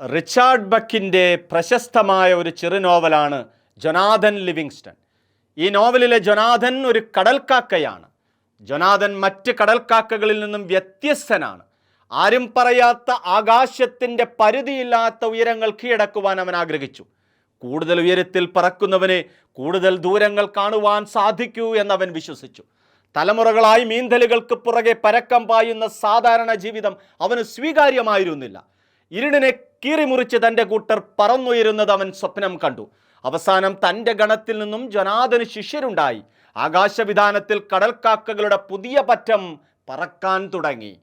Richard ബക്കിൻ്റെ പ്രശസ്തമായ ഒരു ചെറുനോവലാണ് Jonathan Livingstone. ഈ നോവലിലെ ജൊനാഥൻ ഒരു കടൽക്കാക്കയാണ്. ജൊനാഥൻ മറ്റ് കടൽക്കാക്കകളിൽ നിന്നും വ്യത്യസ്തനാണ്. ആരും പറയാത്ത ആകാശത്തിൻ്റെ പരിധിയില്ലാത്ത ഉയരങ്ങൾ കീഴടക്കുവാൻ അവൻ ആഗ്രഹിച്ചു. കൂടുതൽ ഉയരത്തിൽ പറക്കുന്നവനെ കൂടുതൽ ദൂരങ്ങൾ കാണുവാൻ സാധിക്കൂ എന്നവൻ വിശ്വസിച്ചു. തലമുറകളായി മീന്തലുകൾക്ക് പുറകെ പരക്കം പായുന്ന സാധാരണ ജീവിതം അവന് സ്വീകാര്യമായിരുന്നില്ല. ഇരുടിനെ കീറിമുറിച്ച് തൻ്റെ കൂട്ടർ പറന്നുയരുന്നത് അവൻ സ്വപ്നം കണ്ടു. അവസാനം തൻ്റെ ഗണത്തിൽ നിന്നും ജൊനാഥന് ശിഷ്യരുണ്ടായി. ആകാശവിധാനത്തിൽ കടൽക്കാക്കകളുടെ പുതിയ പറ്റം പറക്കാൻ തുടങ്ങി.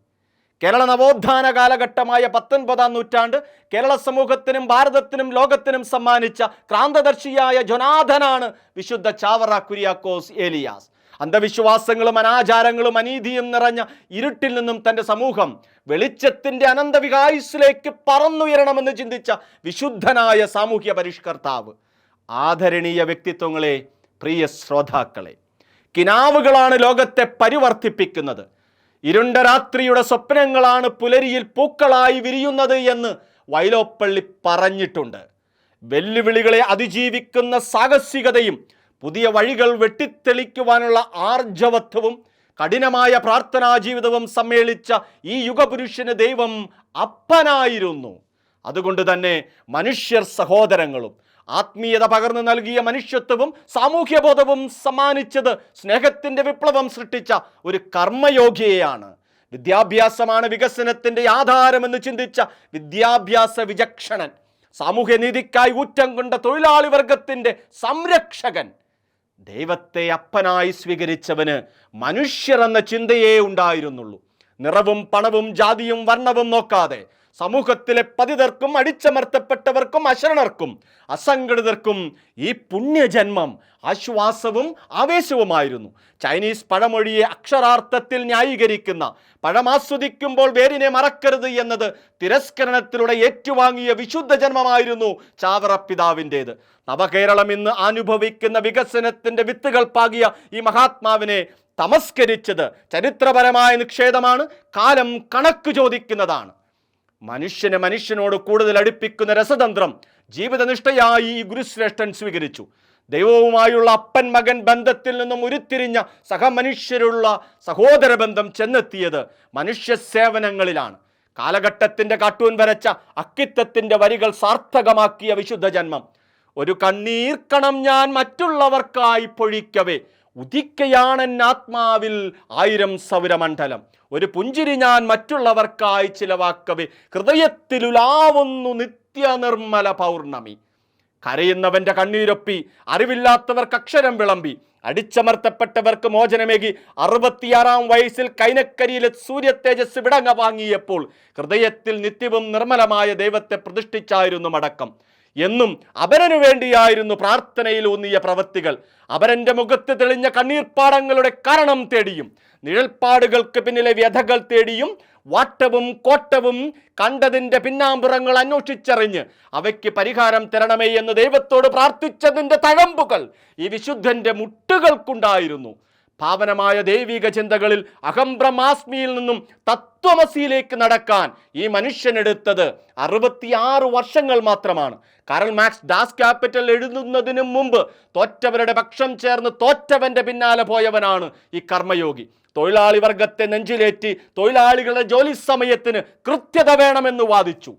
കേരള നവോത്ഥാന കാലഘട്ടമായ 19-ാം നൂറ്റാണ്ട് കേരള സമൂഹത്തിനും ഭാരതത്തിനും ലോകത്തിനും സമ്മാനിച്ച ക്രാന്തദർശിയായ ജൊനാഥനാണ് വിശുദ്ധ ചാവറ കുര്യാക്കോസ് ഏലിയാസ്. അന്ധവിശ്വാസങ്ങളും അനാചാരങ്ങളും അനീതിയും നിറഞ്ഞ ഇരുട്ടിൽ നിന്നും തൻ്റെ സമൂഹം വെളിച്ചത്തിൻ്റെ അനന്തവികായുസ്സിലേക്ക് പറന്നുയരണമെന്ന് ചിന്തിച്ച വിശുദ്ധനായ സാമൂഹ്യ പരിഷ്കർത്താവ്. ആദരണീയ വ്യക്തിത്വങ്ങളെ, പ്രിയ ശ്രോതാക്കളെ, കിനാവുകളാണ് ലോകത്തെ പരിവർത്തിപ്പിക്കുന്നത്. ഇരുണ്ട രാത്രിയുടെ സ്വപ്നങ്ങളാണ് പുലരിയിൽ പൂക്കളായി വിരിയുന്നത് എന്ന് വൈലോപ്പള്ളി പറഞ്ഞിട്ടുണ്ട്. വെല്ലുവിളികളെ അതിജീവിക്കുന്ന സാഹസികതയും പുതിയ വഴികൾ വെട്ടിത്തെളിക്കുവാനുള്ള ആർജവത്വവും കഠിനമായ പ്രാർത്ഥനാ ജീവിതവും സമ്മേളിച്ച ഈ യുഗപുരുഷന് ദൈവം അപ്പനായിരുന്നു. അതുകൊണ്ട് തന്നെ മനുഷ്യർ സഹോദരങ്ങളും ആത്മീയത പകർന്നു നൽകിയ മനുഷ്യത്വവും സാമൂഹ്യബോധവും സമ്മാനിച്ചത് സ്നേഹത്തിൻ്റെ വിപ്ലവം സൃഷ്ടിച്ച ഒരു കർമ്മയോഗിയെയാണ്. വിദ്യാഭ്യാസമാണ് വികസനത്തിൻ്റെ ആധാരമെന്ന് ചിന്തിച്ച വിദ്യാഭ്യാസ വിചക്ഷണൻ, സാമൂഹ്യനീതിക്കായി ഊറ്റം കൊണ്ട തൊഴിലാളി വർഗത്തിൻ്റെ സംരക്ഷകൻ, ദൈവത്തെ അപ്പനായി സ്വീകരിച്ചവന് മനുഷ്യർ എന്ന ചിന്തയേ ഉണ്ടായിരുന്നുള്ളൂ. നിറവും പണവും ജാതിയും വർണ്ണവും നോക്കാതെ സമൂഹത്തിലെ പതിതർക്കും അടിച്ചമർത്തപ്പെട്ടവർക്കും അശരണർക്കും അസംഘടിതർക്കും ഈ പുണ്യജന്മം ആശ്വാസവും ആവേശവുമായിരുന്നു. ചൈനീസ് പഴമൊഴിയെ അക്ഷരാർത്ഥത്തിൽ ന്യായീകരിക്കുന്ന പഴമാസ്വദിക്കുമ്പോൾ വേരിനെ മറക്കരുത് എന്നത് തിരസ്കരണത്തിലൂടെ ഏറ്റുവാങ്ങിയ വിശുദ്ധ ജന്മമായിരുന്നു ചാവറ പിതാവിൻ്റേത്. നവകേരളം ഇന്ന് അനുഭവിക്കുന്ന വികസനത്തിൻ്റെ വിത്തുകൾ പാകിയ ഈ മഹാത്മാവിനെ തമസ്കരിച്ചത് ചരിത്രപരമായ നിക്ഷേപമാണ്. കാലം കണക്ക് ചോദിക്കുന്നതാണ്. മനുഷ്യനെ മനുഷ്യനോട് കൂടുതൽ അടുപ്പിക്കുന്ന രസതന്ത്രം ജീവിതനിഷ്ഠയായി ഈ ഗുരുശ്രേഷ്ഠൻ സ്വീകരിച്ചു. ദൈവവുമായുള്ള അപ്പൻ മകൻ ബന്ധത്തിൽ നിന്നും ഉരുത്തിരിഞ്ഞ സഹമനുഷ്യരുള്ള സഹോദര ബന്ധം ചെന്നെത്തിയത് മനുഷ്യ സേവനങ്ങളിലാണ്. കാലഘട്ടത്തിൻ്റെ കാർട്ടൂൺ വരച്ച അക്കിത്തത്തിൻ്റെ വരികൾ സാർത്ഥകമാക്കിയ വിശുദ്ധ ജന്മം. ഒരു കണ്ണീർക്കണം ഞാൻ മറ്റുള്ളവർക്കായി പൊഴിക്കവേ, ഉദിക്കയാണെൻ ആത്മാവിൽ 1000 സൗരമണ്ഡലം. ഒരു പുഞ്ചിരി ഞാൻ മറ്റുള്ളവർക്കായി ചിലവാക്കവേ, ഹൃദയത്തിലുലാവുന്നു നിത്യനിർമ്മല പൗർണമി. കരയുന്നവൻ്റെ കണ്ണീരൊപ്പി, അറിവില്ലാത്തവർക്ക് അക്ഷരം വിളമ്പി, അടിച്ചമർത്തപ്പെട്ടവർക്ക് മോചനമേകി 66-ാം വയസ്സിൽ കൈനക്കരിയിലെ സൂര്യ തേജസ് വിടങ്ങ വാങ്ങിയപ്പോൾ ഹൃദയത്തിൽ നിത്യവും നിർമ്മലമായ ദൈവത്തെ പ്രതിഷ്ഠിച്ചായിരുന്നു മടക്കം. എന്നും അപരനു വേണ്ടിയായിരുന്നു പ്രാർത്ഥനയിൽ ഊന്നിയ പ്രവൃത്തികൾ. അപരൻ്റെ മുഖത്ത് തെളിഞ്ഞ കണ്ണീർപ്പാടങ്ങളുടെ കാരണം തേടിയും നിഴൽപ്പാടുകൾക്ക് പിന്നിലെ വ്യഥകൾ തേടിയും വാട്ടവും കോട്ടവും കണ്ടതിൻ്റെ പിന്നാമ്പുറങ്ങൾ അന്വേഷിച്ചറിഞ്ഞ് അവയ്ക്ക് പരിഹാരം തരണമേ എന്ന് ദൈവത്തോട് പ്രാർത്ഥിച്ചതിൻ്റെ തഴമ്പുകൾ ഈ വിശുദ്ധൻ്റെ മുട്ടുകൾക്കുണ്ടായിരുന്നു. പാവനമായ ദൈവിക ചിന്തകളിൽ അഹംബ്രഹ്മാസ്മിയിൽ നിന്നും തത്വമസിയിലേക്ക് നടക്കാൻ ഈ മനുഷ്യനെടുത്തത് 66 വർഷങ്ങൾ മാത്രമാണ്. കാറൽ മാർക്സ് ഡാസ് ക്യാപിറ്റൽ എഴുതുന്നതിനു മുമ്പ് തോറ്റവരുടെ പക്ഷം ചേർന്ന് തോറ്റവൻ്റെ പിന്നാലെ പോയവനാണ് ഈ കർമ്മയോഗി. തൊഴിലാളി വർഗത്തെ നെഞ്ചിലേറ്റി തൊഴിലാളികളുടെ ജോലി സമയത്തിന് കൃത്യത വേണമെന്ന് വാദിച്ചു.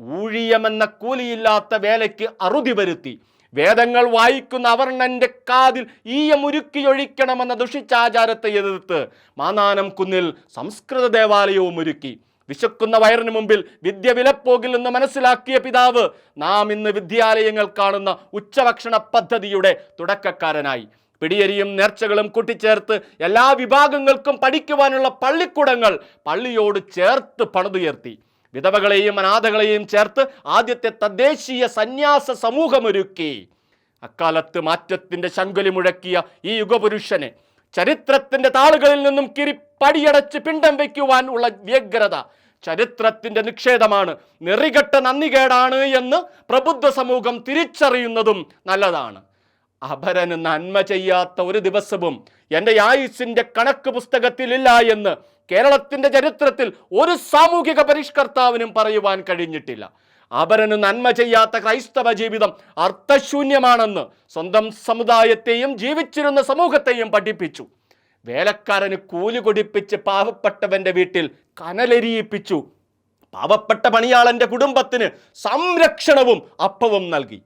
ഊഴിയമെന്ന കൂലിയില്ലാത്ത വേലയ്ക്ക് അറുതി വരുത്തി. വേദങ്ങൾ വായിക്കുന്ന അവർണന്റെ കാതിൽ ഈയമുരുക്കിയൊഴിക്കണമെന്ന ദുഷിച്ചാചാരത്തെ എതിർത്ത് മാന്നാനം കുന്നിൽ സംസ്കൃത ദേവാലയവും ഒരുക്കി. വിശക്കുന്ന വയറിന് മുമ്പിൽ വിദ്യ വിലപ്പോകില്ലെന്ന് മനസ്സിലാക്കിയ പിതാവ് നാം ഇന്ന് വിദ്യാലയങ്ങൾ കാണുന്ന ഉച്ചഭക്ഷണ പദ്ധതിയുടെ തുടക്കക്കാരനായി. പിടിയരിയും നേർച്ചകളും കൂട്ടിച്ചേർത്ത് എല്ലാ വിഭാഗങ്ങൾക്കും പഠിക്കുവാനുള്ള പള്ളിക്കൂടങ്ങൾ പള്ളിയോട് ചേർത്ത് പണിതുയർത്തി. വിധവകളെയും അനാഥകളെയും ചേർത്ത് ആദ്യത്തെ തദ്ദേശീയ സന്യാസ സമൂഹമൊരുക്കി. അക്കാലത്ത് മാറ്റത്തിൻ്റെ ശങ്കുലി മുഴക്കിയ ഈ യുഗപുരുഷനെ ചരിത്രത്തിൻ്റെ താളുകളിൽ നിന്നും പടിയടച്ച് പിണ്ടം വയ്ക്കുവാൻ ഉള്ള വ്യഗ്രത ചരിത്രത്തിൻ്റെ നിക്ഷേപമാണ്. നെറികെട്ട നന്ദികേടാണ് എന്ന് പ്രബുദ്ധ സമൂഹം തിരിച്ചറിയുന്നതും നല്ലതാണ്. അപരന് നന്മ ചെയ്യാത്ത ഒരു ദിവസവും എൻ്റെ ആയുസ്സിൻ്റെ കണക്ക് പുസ്തകത്തിലില്ല എന്ന് കേരളത്തിൻ്റെ ചരിത്രത്തിൽ ഒരു സാമൂഹിക പരിഷ്കർത്താവിനും പറയുവാൻ കഴിഞ്ഞിട്ടില്ല. അപരന് നന്മ ചെയ്യാത്ത ക്രൈസ്തവ ജീവിതം അർത്ഥശൂന്യമാണെന്ന് സ്വന്തം സമുദായത്തെയും ജീവിച്ചിരുന്ന സമൂഹത്തെയും പഠിപ്പിച്ചു. വേലക്കാരന് കൂലി കൊടുപ്പിച്ച് പാവപ്പെട്ടവന്റെ വീട്ടിൽ കനലെരിയിപ്പിച്ചു. പാവപ്പെട്ട പണിയാളന്റെ കുടുംബത്തിന് സംരക്ഷണവും അപ്പവും നൽകി.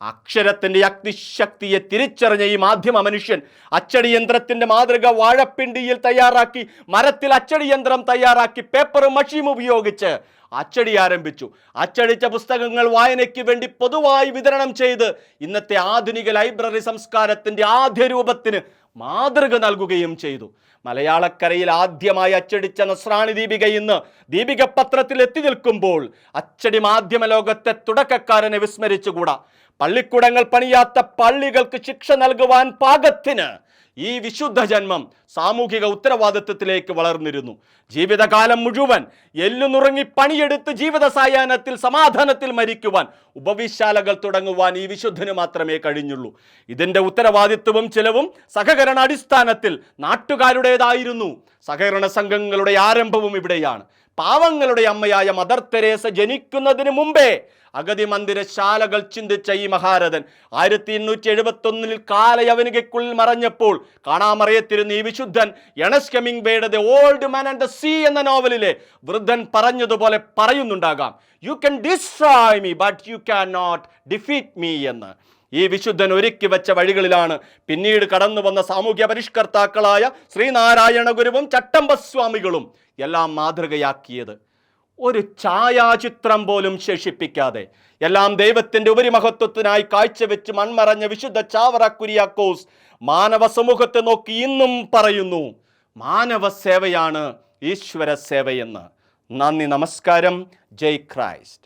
അക്ഷരത്തിന്റെ അഗ്നിശക്തിയെ തിരിച്ചറിഞ്ഞ ഈ മാധ്യമ മനുഷ്യൻ അച്ചടിയന്ത്രത്തിന്റെ മാതൃക വാഴപ്പിണ്ടിയിൽ തയ്യാറാക്കി, മരത്തിൽ അച്ചടിയന്ത്രം തയ്യാറാക്കി, പേപ്പറും മഷിയും ഉപയോഗിച്ച് അച്ചടി ആരംഭിച്ചു. അച്ചടിച്ച പുസ്തകങ്ങൾ വായനയ്ക്ക് വേണ്ടി പൊതുവായി വിതരണം ചെയ്ത് ഇന്നത്തെ ആധുനിക ലൈബ്രറി സംസ്കാരത്തിന്റെ ആദ്യ രൂപത്തിന് മാതൃക നൽകുകയും ചെയ്തു. മലയാളക്കരയിൽ ആദ്യമായി അച്ചടിച്ച നസ്രാണി ദീപിക ഇന്ന് ദീപിക പത്രത്തിൽ എത്തി നിൽക്കുമ്പോൾ അച്ചടി മാധ്യമ ലോകത്തെ തുടക്കക്കാരനെ വിസ്മരിച്ചുകൂടാ. പള്ളിക്കൂടങ്ങൾ പണിയാത്ത പള്ളികൾക്ക് ശിക്ഷ നൽകുവാൻ പാകത്തിന് ഈ വിശുദ്ധ ജന്മം സാമൂഹിക ഉത്തരവാദിത്വത്തിലേക്ക് വളർന്നിരുന്നു. ജീവിതകാലം മുഴുവൻ എല്ലുനുറങ്ങി പണിയെടുത്ത് ജീവിത സായാഹ്നത്തിൽ സമാധാനത്തിൽ മരിക്കുവാൻ ഉപവിശാലകൾ തുടങ്ങുവാൻ ഈ വിശുദ്ധന് മാത്രമേ കഴിഞ്ഞുള്ളൂ. ഇതിൻ്റെ ഉത്തരവാദിത്വവും ചിലവും സഹകരണ അടിസ്ഥാനത്തിൽ നാട്ടുകാരുടേതായിരുന്നു. സഹകരണ സംഘങ്ങളുടെ ആരംഭവും ഇവിടെയാണ്. പാവങ്ങളുടെ അമ്മയായ മദർ തെരേസ ജനിക്കുന്നതിന് മുമ്പേ അഗതി മന്ദിരശാലകൾ ചിന്തിച്ച ഈ മഹാരഥൻ 1871 കാലയവനികയ്ക്കുള്ളിൽ മറഞ്ഞപ്പോൾ കാണാമറയത്തിരുന്ന ഈ വിശുദ്ധൻ എണസ്റ്റ് ഹെമിംഗ്വേയുടെ the old man and the sea എന്ന നോവലിലെ വൃദ്ധൻ പറഞ്ഞതുപോലെ പറയുന്നുണ്ടാകാം, you can destroy me but you can not defeat me എന്ന്. ഈ വിശുദ്ധൻ ഒരുക്കി വെച്ച വഴികളിലാണ് പിന്നീട് കടന്നു വന്ന സാമൂഹ്യ പരിഷ്കർത്താക്കളായ ശ്രീനാരായണ ഗുരുവും ചട്ടമ്പസ്വാമികളും എല്ലാം മാതൃകയാക്കിയത്. ഒരു ഛായാചിത്രം പോലും ശേഷിപ്പിക്കാതെ എല്ലാം ദൈവത്തിൻ്റെ ഉപരിമഹത്വത്തിനായി കാഴ്ചവെച്ച് മൺമറഞ്ഞ വിശുദ്ധ ചാവറ കുര്യാക്കോസ് മാനവ സമൂഹത്തെ നോക്കി ഇന്നും പറയുന്നു, മാനവ സേവയാണ് ഈശ്വര സേവയെന്ന്. നന്ദി, നമസ്കാരം. ജയ് ക്രൈസ്റ്റ്.